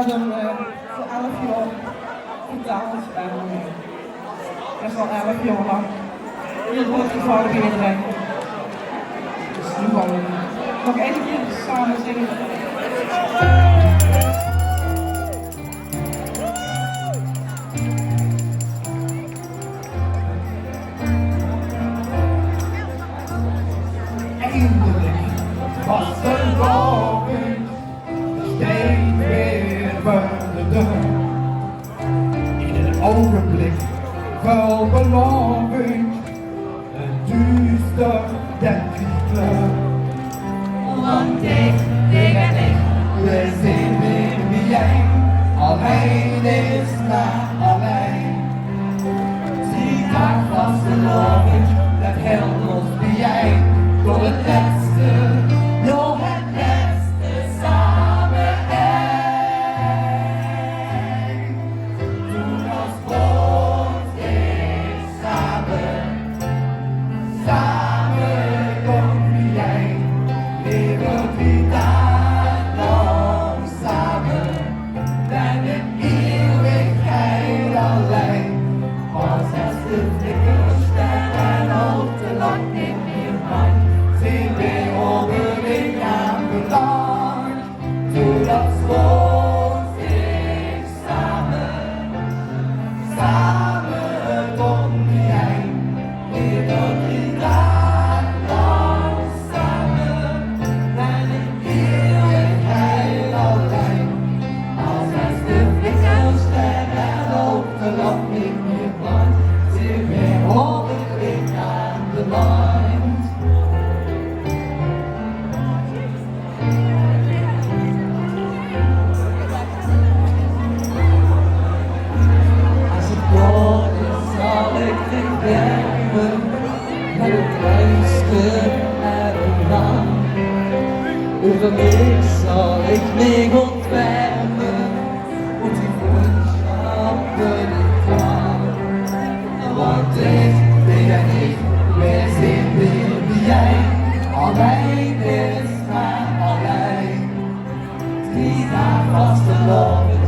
werden voor 11 jaar vertaald en best wel 11 jaar lang heel goed gevallen bij iedereen. Dus nu gewoon nog één keer samen zingen. Eindelijk was de loving steeds weer voor de deur. In een ogenblik vol beloving, een duister denkenkleur. Want ik en ik, we zijn weer bijeen, alleen is maar alleen. Die dag was de loving, dat hield ons bijeen. Tot het beste, nog het beste samen één. Toen als ons is samen, samen komt bijeen. Leven wie daar nog samen, en in eeuwigheid alleen. Als het de flikkerster en ook te lang niet meer maakt. Zien we onderling aanbeland, zodat ons ik samen, samen kom jij, weer drie dagen lang samen, en in eeuwigheid alleen. Als het de flikkerster en ook te lang niet meer brandt, zien we onderling aanbeland. Met het kleinste en een naam. Over niks zal ik me ontfermen, moet die vriendschappen niet gaan. Want ik en ik, wij zijn weer wie jij, alleen is maar alleen. Die dag was de loop.